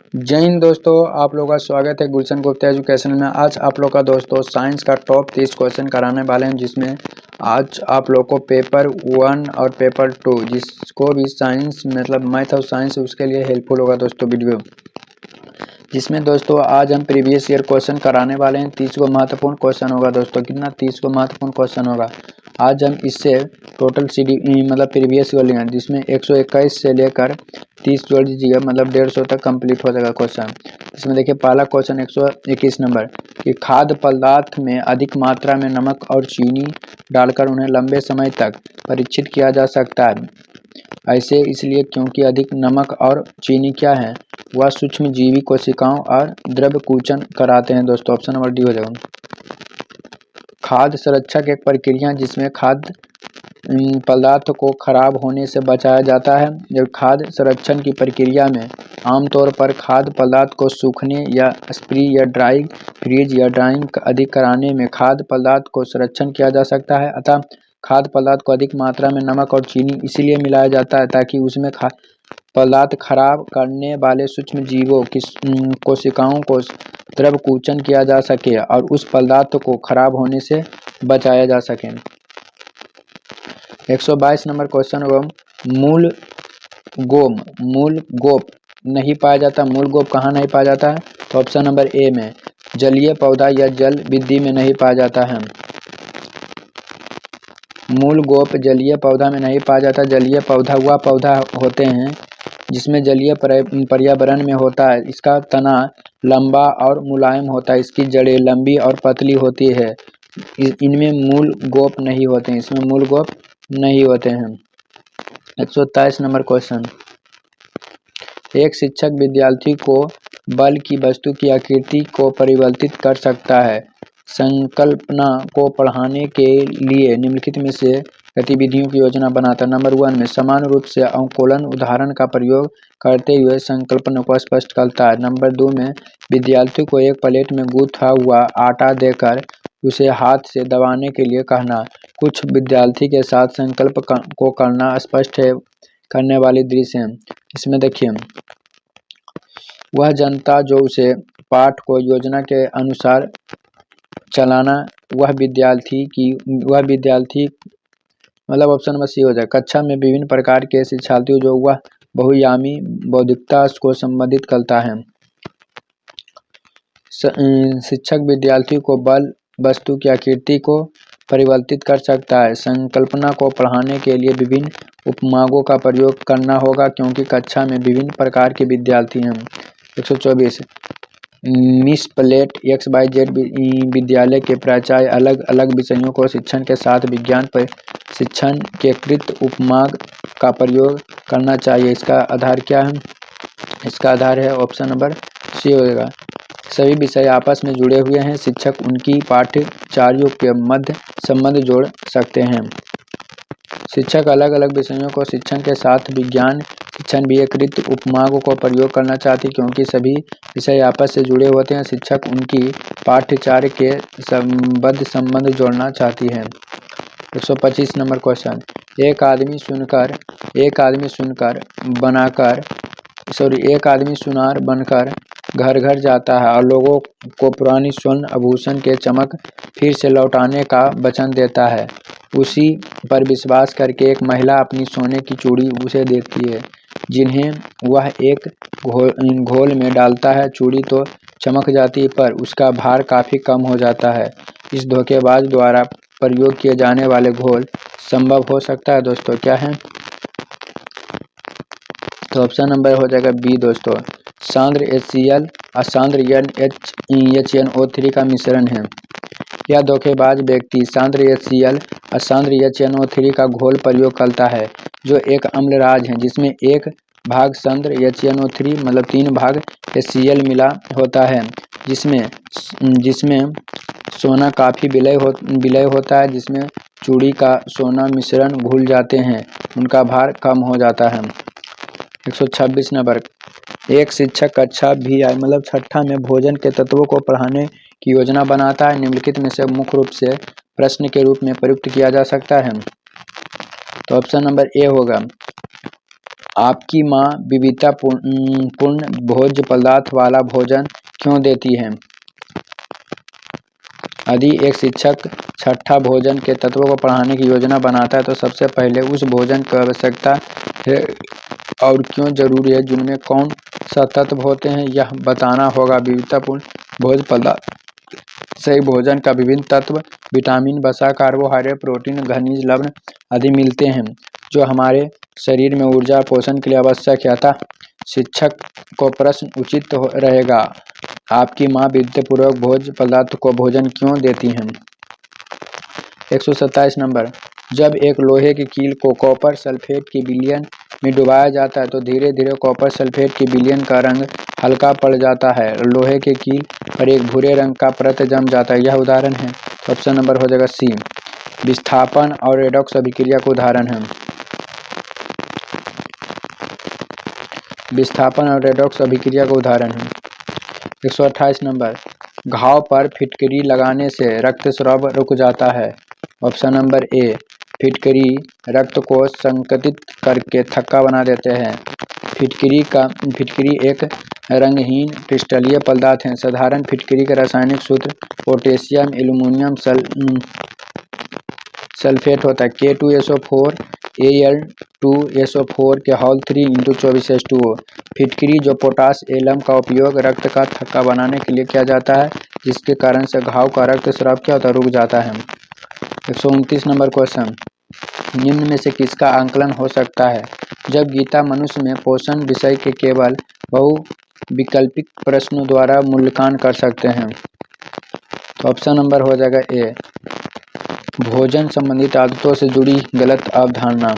जय हिंद दोस्तों, आप लोगों का स्वागत है गुलशन गुप्ता एजुकेशन में। आज आप लोग का दोस्तों साइंस का टॉप 30 क्वेश्चन कराने वाले हैं, जिसमें आज आप लोग को पेपर 1 और पेपर 2 जिसको भी साइंस मतलब मैथ और साइंस उसके लिए हेल्पफुल होगा दोस्तों वीडियो। जिसमें दोस्तों आज हम प्रीवियस ईयर क्वेश्चन कराने वाले हैं। 30 को महत्वपूर्ण क्वेश्चन होगा दोस्तों। कितना? 30 को महत्वपूर्ण क्वेश्चन होगा। आज हम इससे टोटल मतलब प्रीवियस ईयर लेंगे, जिसमें 121 से लेकर 30 जोड़ दीजिएगा, मतलब 150 तक कंप्लीट हो जाएगा क्वेश्चन। इसमें देखिए पहला क्वेश्चन 121 नंबर कि खाद्य पदार्थ में अधिक मात्रा में नमक और चीनी डालकर उन्हें लंबे समय तक परीक्षित किया जा सकता है। ऐसे इसलिए क्योंकि अधिक नमक और चीनी क्या है, वह सूक्ष्म जीवी कोशिकाओं और द्रव कुचन कराते हैं दोस्तों। ऑप्शन नंबर डी हो जाएगा। खाद्य संरक्षक एक प्रक्रिया जिसमें खाद्य पदार्थ को खराब होने से बचाया जाता है। जब खाद्य संरक्षण की प्रक्रिया में आमतौर पर खाद्य पदार्थ को सूखने या स्प्री या ड्राई फ्रीज या ड्राइंग अधिक कराने में खाद्य पदार्थ को संरक्षण किया जा सकता है। अतः खाद्य पदार्थ को अधिक मात्रा में नमक और चीनी इसलिए मिलाया जाता है ताकि उसमें पदार्थ खराब करने वाले सूक्ष्म जीवों की कोशिकाओं को द्रव कुचन किया जा सके और उस पदार्थ को खराब होने से बचाया जा सके। 122 नंबर क्वेश्चन होगा मूल गोप नहीं पाया जाता। मूल गोप कहाँ नहीं पाया जाता है? तो ऑप्शन नंबर ए में जलीय पौधा या जल विद्धि में नहीं पाया जाता है। मूल गोप जलीय पौधा में नहीं पाया जाता। जलीय पौधा वह पौधा होते हैं जिसमें जलीय पर्यावरण में होता है। इसका तना लंबा और मुलायम होता है। इसकी जड़ें लंबी और पतली होती है। इनमें मूल गोप नहीं होते हैं। इसमें मूल गोप नहीं होते हैं। 123 नंबर क्वेश्चन एक शिक्षक विद्यार्थी को बल की वस्तु की आकृति को परिवर्तित कर सकता है। संकल्पना को पढ़ाने के लिए निम्नलिखित में से गतिविधियों की योजना बनाता है। नंबर 1 में समान रूप से अंकोलन उदाहरण का प्रयोग करते हुए संकल्पना को स्पष्ट करता है। नंबर 2 में विद्यार्थी को एक प्लेट में गूंथा हुआ आटा देकर उसे हाथ से दबाने के लिए कहना। कुछ विद्यार्थी के साथ संकल्प को करना स्पष्ट है करने वाली दृश्य है। इसमें देखिए वह जनता जो उसे पाठ को योजना के अनुसार चलाना वह विद्यार्थी मतलब ऑप्शन नंबर सी हो जाए। कक्षा में विभिन्न प्रकार के शिक्षार्थियों जो वह बहुआयामी बौद्धिकता को संबोधित करता है। शिक्षक विद्यार्थी को बल वस्तु की आकृति को परिवर्तित कर सकता है। संकल्पना को पढ़ाने के लिए विभिन्न उपमाओं का प्रयोग करना होगा क्योंकि कक्षा में विभिन्न प्रकार के विद्यार्थी हैं। 124 मिस प्लेट XYZ विद्यालय के प्राचार्य अलग अलग विषयों को शिक्षण के साथ विज्ञान पर शिक्षण के कृत उपमा का प्रयोग करना चाहिए। इसका आधार क्या है? इसका आधार है ऑप्शन नंबर सी होगा। सभी विषय आपस में जुड़े हुए हैं। शिक्षक उनकी पाठ्यचर्याओं के मध्य संबंध जोड़ सकते हैं। शिक्षक अलग अलग विषयों को शिक्षण के साथ विज्ञान शिक्षण भी कृत उपमाओं को प्रयोग करना चाहती क्योंकि सभी विषय आपस से जुड़े होते हैं। शिक्षक उनकी पाठ्यचर्या के संबद्ध संबंध जोड़ना चाहती है। 125 नंबर क्वेश्चन एक आदमी सुनार बनकर घर घर जाता है और लोगों को पुरानी स्वर्ण आभूषण के चमक फिर से लौटाने का वचन देता है। उसी पर विश्वास करके एक महिला अपनी सोने की चूड़ी उसे देती है, जिन्हें वह एक घोल में डालता है। चूड़ी तो चमक जाती है पर उसका भार काफ़ी कम हो जाता है। इस धोखेबाज द्वारा प्रयोग किए जाने वाले घोल संभव हो सकता है दोस्तों, क्या है? तो ऑप्शन नंबर हो जाएगा बी दोस्तों, सांद्र HCl और सांद्र HNO3 का मिश्रण है। यह धोखेबाज व्यक्ति सांद्र HCl और सांद्र HNO3 का घोल प्रयोग करता है जो एक अम्लराज है जिसमें एक भाग सांद्र HNO3 मतलब 3 भाग HCl मिला होता है, जिसमें सोना काफ़ी विलय होता है। जिसमें चूड़ी का सोना मिश्रण घुल जाते हैं, उनका भार कम हो जाता है। 126 नंबर एक शिक्षक कक्षा भी मतलब छठा में भोजन के तत्वों को पढ़ाने की योजना बनाता है। निम्नलिखित में से मुख्य रूप से प्रश्न के रूप में प्रयुक्त किया जा सकता है। तो ऑप्शन नंबर ए होगा आपकी माँ विविधता पूर्ण भोज्य पदार्थ वाला भोजन क्यों देती है? यदि एक शिक्षक छठा भोजन के तत्वों को पढ़ाने की योजना बनाता है तो सबसे पहले उस भोजन की आवश्यकता है और क्यों जरूरी है, जिनमें कौन सा तत्व होते हैं, यह बताना होगा। विविधतापूर्ण भोज्य पदार्थ सही भोजन का विभिन्न तत्व विटामिन, वसा, कार्बोहाइड्रेट, प्रोटीन, खनिज, लवण आदि मिलते हैं जो हमारे शरीर में ऊर्जा पोषण के लिए आवश्यक है। अतः शिक्षक को प्रश्न उचित रहेगा, आपकी माँ विविधतापूर्वक भोज्य पदार्थ को भोजन क्यों देती हैं? 127 नंबर, जब एक लोहे की कील को कॉपर सल्फेट की विलयन में डुबाया जाता है तो धीरे धीरे कॉपर सल्फेट की विलयन का रंग हल्का पड़ जाता है, लोहे के कील पर एक भूरे रंग का परत जम जाता है। यह उदाहरण है। तो ऑप्शन नंबर हो जाएगा सी। विस्थापन और रेडॉक्स अभिक्रिया का उदाहरण है। विस्थापन और रेडॉक्स अभिक्रिया का उदाहरण है। 128 नंबर, घाव पर फिटकरी लगाने से रक्तस्राव रुक जाता है। ऑप्शन नंबर ए, फिटकरी रक्त को संकुचित करके थक्का बना देते हैं। फिटकरी एक रंगहीन क्रिस्टलीय पदार्थ है। साधारण फिटकरी का रासायनिक सूत्र पोटेशियम एल्यूमिनियम सल्फेट होता है, K2SO4 Al2SO4 के होल 3 × 24H2O। फिटकरी जो पोटास एलम का उपयोग रक्त का थक्का बनाने के लिए किया जाता है, जिसके कारण से घाव का रक्तस्राव क्या होता है, रुक जाता है। 129 नंबर क्वेश्चन, निम्न में से किसका आंकलन हो सकता है? जब गीता मनुष्य में पोषण विषय के केवल बहुविकल्पिक प्रश्नों द्वारा मूल्यांकन कर सकते हैं। तो ऑप्शन नंबर हो जाएगा ए, भोजन संबंधित आदतों से जुड़ी गलत अवधारणा।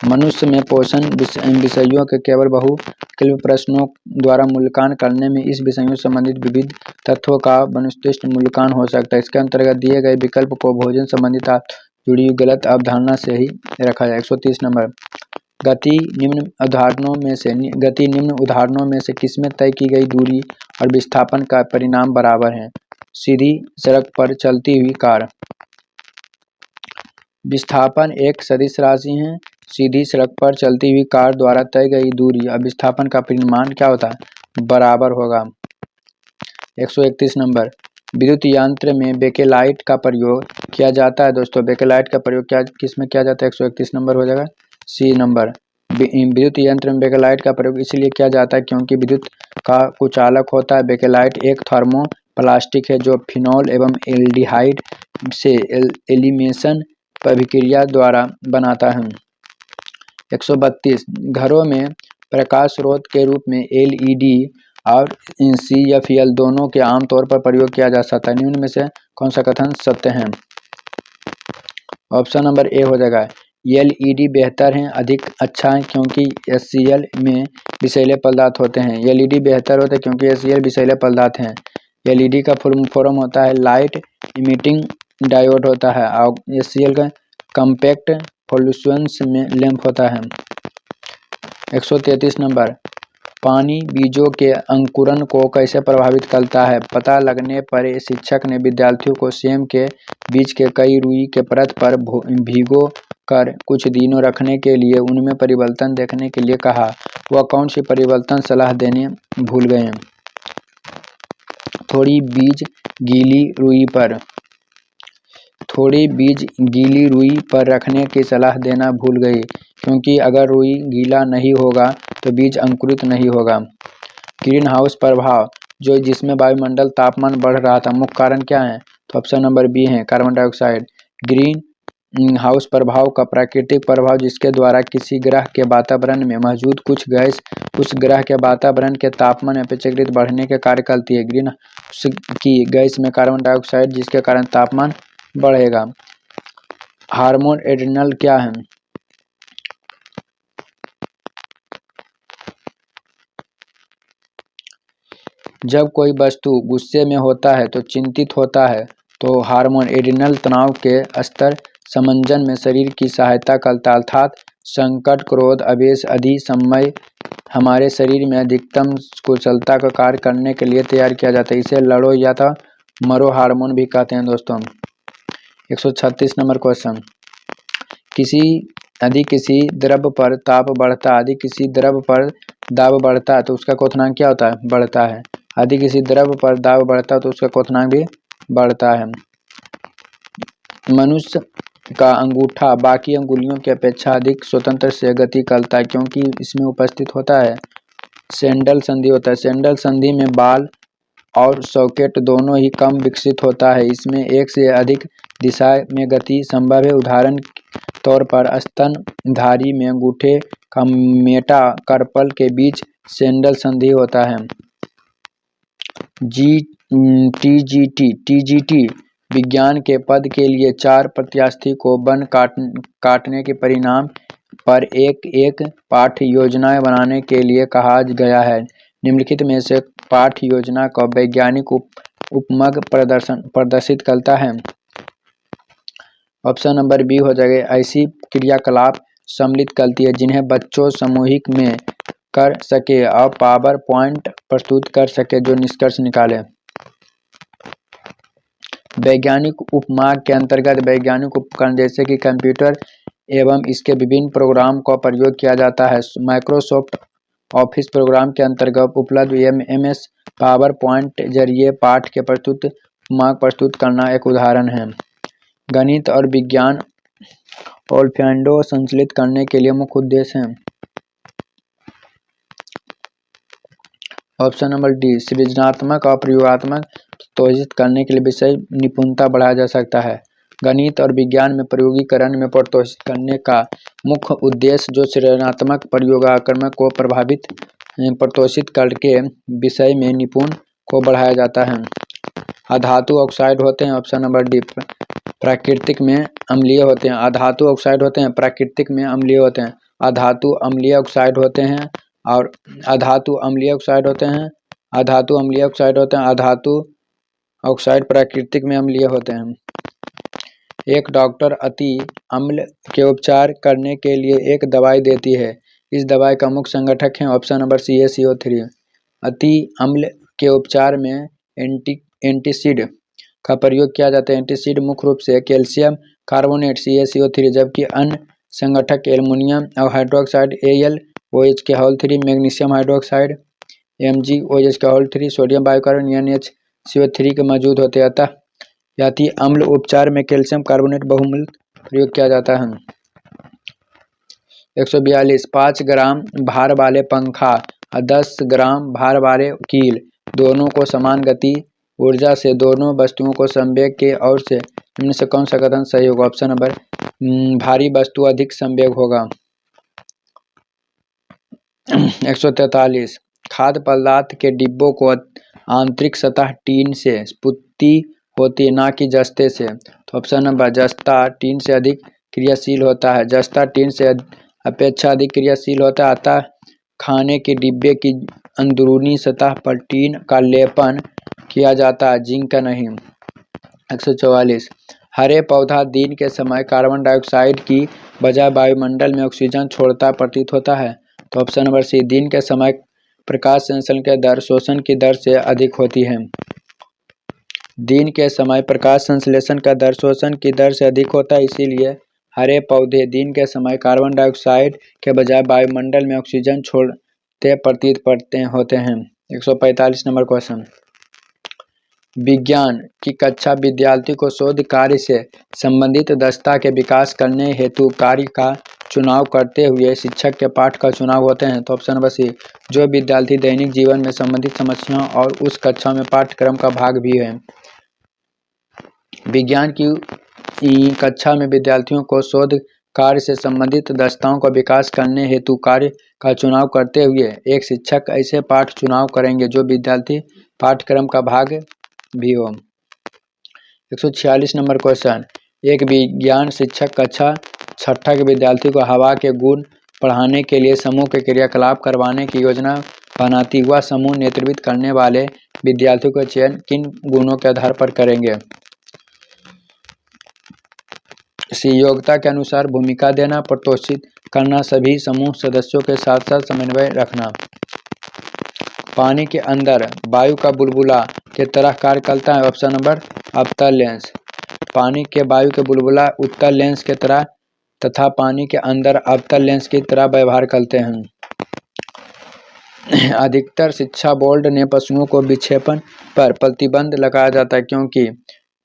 मनुष्य में पोषण विषयों के केवल बहुविकल्पिक प्रश्नों द्वारा मूल्यांकन करने में इस विषयों से संबंधित विविध तत्वों का वस्तुनिष्ठ मूल्यांकन हो सकता है। इसके अंतर्गत दिए गए विकल्प को भोजन संबंधित जुड़ी गलत अवधारणा से ही रखा जाए। 130 नंबर, गति निम्न उदाहरणों में से किसमें तय की गई दूरी और विस्थापन का परिमाण बराबर है? सीधी सड़क पर चलती हुई कार। विस्थापन एक सदिश राशि है। सीधी सड़क पर चलती हुई कार द्वारा तय गई दूरी और विस्थापन का परिमाण क्या होता है? बराबर होगा। 131 नंबर, विद्युत यंत्र में बेकेलाइट का प्रयोग किया जाता है। दोस्तों बेकेलाइट का प्रयोग किसमें किया जाता है? 131 नंबर हो जाएगा सी नंबर। विद्युत यंत्र में बेकेलाइट का प्रयोग इसलिए किया जाता है क्योंकि विद्युत का कुचालक होता है। बेकेलाइट एक थर्मोप्लास्टिक है जो फिनॉल एवं एल्डिहाइड से एलिमिनेशन अभिक्रिया द्वारा बनाता है। 132, घरों में प्रकाश स्रोत के रूप में LED और CFL दोनों के आमतौर पर प्रयोग किया जा सकता है। निम्न में से कौन सा कथन सत्य है? ऑप्शन नंबर ए हो जाएगा, LED बेहतर है, अधिक अच्छा है क्योंकि HCl में विषैले पदार्थ होते हैं। LED बेहतर होता है क्योंकि HCl विषैले पदार्थ हैं। LED का फुल फॉर्म होता है लाइट इमिटिंग डायोड होता है और HCl का कम्पैक्ट फ्लुओरेसेंस में लैंप होता है। 133 नंबर, पानी बीजों के अंकुरण को कैसे प्रभावित करता है? पता लगने पर शिक्षक ने विद्यार्थियों को सेम के बीज के कई रुई के परत पर भिगो कर कुछ दिनों रखने के लिए उनमें परिवर्तन देखने के लिए कहा। वह कौन सी परिवर्तन सलाह देने भूल गए? थोड़ी बीज गीली रुई पर रखने की सलाह देना भूल गई क्योंकि अगर रुई गीला नहीं होगा तो बीज अंकुरित नहीं होगा। ग्रीन हाउस प्रभाव जिसमें वायुमंडल तापमान बढ़ रहा था, मुख्य कारण क्या है? तो ऑप्शन नंबर बी है, कार्बन डाइऑक्साइड। ग्रीन हाउस प्रभाव का प्राकृतिक प्रभाव जिसके द्वारा किसी ग्रह के वातावरण में मौजूद कुछ गैस उस ग्रह के वातावरण के तापमान अपेक्षाकृत बढ़ने के कार्य करती है। ग्रीन हाउस की गैस में कार्बन डाइऑक्साइड जिसके कारण तापमान बढ़ेगा। हार्मोन एड्रेनल क्या है? जब कोई वस्तु गुस्से में होता है तो चिंतित होता है तो हार्मोन एड्रेनल तनाव के स्तर समंजन में शरीर की सहायता करता है, अर्थात संकट, क्रोध, आवेश आदि समय हमारे शरीर में अधिकतम कुशलता का कार्य करने के लिए तैयार किया जाता है। इसे लड़ो या तो मरो हार्मोन भी कहते हैं। दोस्तों 136 नंबर क्वेश्चन, किसी अधिक किसी द्रव पर ताप बढ़ता, अधिक किसी द्रव पर दाब बढ़ता है तो उसका क्वथनांक क्या होता है? बढ़ता है। अधिक किसी द्रव पर दाब बढ़ता है तो उसका क्वथनांक भी बढ़ता है। मनुष्य का अंगूठा बाकी अंगुलियों की अपेक्षा अधिक स्वतंत्र से गति करता है क्योंकि इसमें उपस्थित होता है सेंडल संधि होता है। सेंडल संधि में बाल और सॉकेट दोनों ही कम विकसित होता है। इसमें एक से अधिक दिशा में गति संभव है। उदाहरण तौर पर स्तनधारी में अंगूठे का मेटाकार्पल के बीच सेंडल संधि होता है। टीजीटी विज्ञान के पद के लिए 4 प्रत्याशी को वन काटने के परिणाम पर एक पाठ्य योजना बनाने के लिए कहा गया है। निम्नलिखित में से पाठ्य योजना का वैज्ञानिक उपमग प्रदर्शित करता है। ऑप्शन नंबर बी हो जाएगा, ऐसी क्रियाकलाप सम्मिलित करती है जिन्हें बच्चों सामूहिक में कर सके और पावर पॉइंट प्रस्तुत कर सके जो निष्कर्ष निकाले। वैज्ञानिक उपमाग के अंतर्गत वैज्ञानिक उपकरण जैसे कि कंप्यूटर एवं इसके विभिन्न प्रोग्राम का प्रयोग किया जाता है। माइक्रोसॉफ्ट ऑफिस प्रोग्राम के अंतर्गत उपलब्ध MS पावर पॉइंट जरिए पाठ के उपमाग प्रस्तुत करना एक उदाहरण है। गणित और विज्ञान ओल्फैंडो संचालित करने के लिए मुख्य उद्देश्य हैं। ऑप्शन नंबर डी, सृजनात्मक और प्रयोगात्मक प्रोत्साहित करने के लिए विषय निपुणता बढ़ाया जा सकता है। गणित और विज्ञान में प्रयोगीकरण में प्रोत्साहित करने का मुख्य उद्देश्य जो सृजनात्मक प्रयोगात्मक को प्रोत्साहित करके विषय में निपुण को बढ़ाया जाता है। अधातु ऑक्साइड होते हैं। ऑप्शन नंबर डी, प्राकृतिक में अम्लीय होते हैं। अधातु ऑक्साइड होते हैं, प्राकृतिक में अम्लीय होते हैं। अधातु अम्लीय ऑक्साइड होते हैं और अधातु अम्लीय ऑक्साइड होते हैं। अधातु अम्लीय ऑक्साइड होते हैं। अधातु ऑक्साइड प्राकृतिक में अम्लीय होते हैं। एक डॉक्टर अति अम्ल के उपचार करने के लिए एक दवाई देती है। इस दवाई का मुख्य संगठक है ऑप्शन नंबर सी है CO3। अति अम्ल के उपचार में एंटीसिड का प्रयोग किया जाता है। एंटीसिड मुख्य रूप से कैल्शियम कार्बोनेट CaCO3 जबकि अन्य संगठक एल्युमिनियम हाइड्रोक्साइड AlOH के होल 3, मैग्नीशियम हाइड्रोक्साइड MgOH के होल 3, सोडियम बाइकार्बोनेट NaCO3 के मौजूद होते हैं। अतः अति अम्ल उपचार में कैल्शियम कार्बोनेट बहुमूल्य प्रयोग किया जाता है। 142 5 ग्राम भार वाले पंखा और 10 ग्राम भार वाले कील दोनों को समान गति ऊर्जा से दोनों वस्तुओं को संवेग के और से इनमें से कौन सा कथन सही होगा? ऑप्शन नंबर भारी वस्तु अधिक संवेग होगा। 143 खाद्य पदार्थ के डिब्बों को आंतरिक सतह टीन से पुती होती है ना कि जस्ते से। तो ऑप्शन नंबर जस्ता टीन से अधिक क्रियाशील होता है। जस्ता टीन से अपेक्षा अधिक क्रियाशील होता है। अतः खाने के डिब्बे की अंदरूनी सतह पर टीन का लेपन किया जाता है, जिंक का नहीं। 144 हरे पौधा दिन के समय कार्बन डाइऑक्साइड की बजाय वायुमंडल में ऑक्सीजन छोड़ता प्रतीत होता है। तो ऑप्शन नंबर सी, दिन के समय प्रकाश संश्लेषण के दर शोषण की दर से अधिक होती है। दिन के समय प्रकाश संश्लेषण का दर शोषण की दर से अधिक होता है, इसीलिए हरे पौधे दिन के समय कार्बन डाइऑक्साइड के बजाय वायुमंडल में ऑक्सीजन छोड़ते प्रतीत होते हैं। 145 नंबर क्वेश्चन, विज्ञान की कक्षा विद्यार्थी को शोध कार्य से संबंधित दक्षता के विकास करने हेतु कार्य का चुनाव करते हुए शिक्षक के पाठ का चुनाव होते हैं। तो ऑप्शन नंबर सी, जो विद्यार्थी दैनिक जीवन में संबंधित समस्याओं और उस कक्षा में पाठ्यक्रम का भाग भी है। विज्ञान की कक्षा में विद्यार्थियों को शोध कार्य से संबंधित दक्षताओं का विकास करने हेतु कार्य का चुनाव करते हुए एक शिक्षक ऐसे पाठ चुनाव करेंगे जो विद्यार्थी पाठ्यक्रम का भाग भी हो। 146 नंबर क्वेश्चन, एक विज्ञान शिक्षक कक्षा 6 के विद्यार्थी को हवा के गुण पढ़ाने के लिए समूह के क्रियाकलाप करवाने की योजना बनाती हुआ समूह नेतृत्व करने वाले विद्यार्थियों का चयन किन गुणों के आधार पर करेंगे? योग्यता के अनुसार भूमिका देना, प्रोत्साहित करना, सभी समूह सदस्यों के साथ साथ समन्वय रखना। पानी के अंदर वायु का बुलबुला के तरह कार्य करता है। ऑप्शन नंबर अवतल लेंस, पानी के वायु के बुलबुला उत्तल लेंस के तरह तथा पानी के अंदर अवतल लेंस की तरह व्यवहार करते हैं। अधिकतर शिक्षा बोर्ड ने पशुओं को विक्षेपण पर प्रतिबंध लगाया जाता है क्योंकि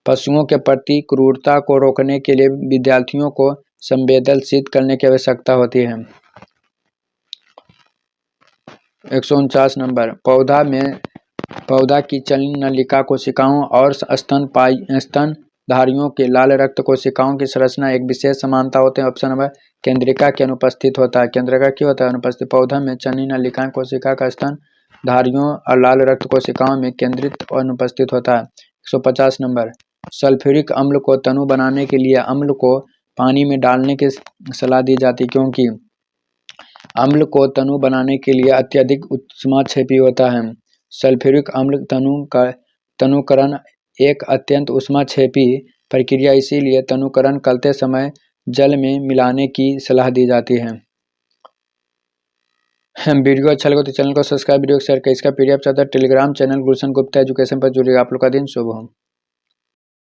पशुओं के प्रति क्रूरता को रोकने के लिए विद्यार्थियों को संवेदनशील करने की आवश्यकता होती है। 149 नंबर, पौधा की चलनी नलिका कोशिकाओं और स्तनधारियों के लाल रक्त कोशिकाओं की संरचना एक विशेष समानता होते हैं। ऑप्शन नंबर, केंद्रिका के अनुपस्थित होता है। केंद्रिका क्यों होता है अनुपस्थित? पौधा में चलनी नलिका कोशिका का स्तनधारियों और लाल रक्त कोशिकाओं में केंद्रित और अनुपस्थित होता है। 150 नंबर, सल्फ्यूरिक अम्ल को तनु बनाने के लिए अम्ल को पानी में डालने की सलाह दी जाती है क्योंकि अम्ल को तनु बनाने के लिए अत्यधिक ऊष्माक्षेपी होता है। सल्फ्यूरिक अम्ल का तनुकरण एक अत्यंत ऊष्माक्षेपी प्रक्रिया, इसीलिए तनुकरण करते समय जल में मिलाने की सलाह दी जाती है। वीडियो अच्छा लगे तो चैनल को सब्सक्राइब, वीडियो शेयर करें। इसका PDF चाहता है टेलीग्राम चैनल गुलशन गुप्ता एजुकेशन पर जुड़िए। आप लोग का दिन शुभ हो।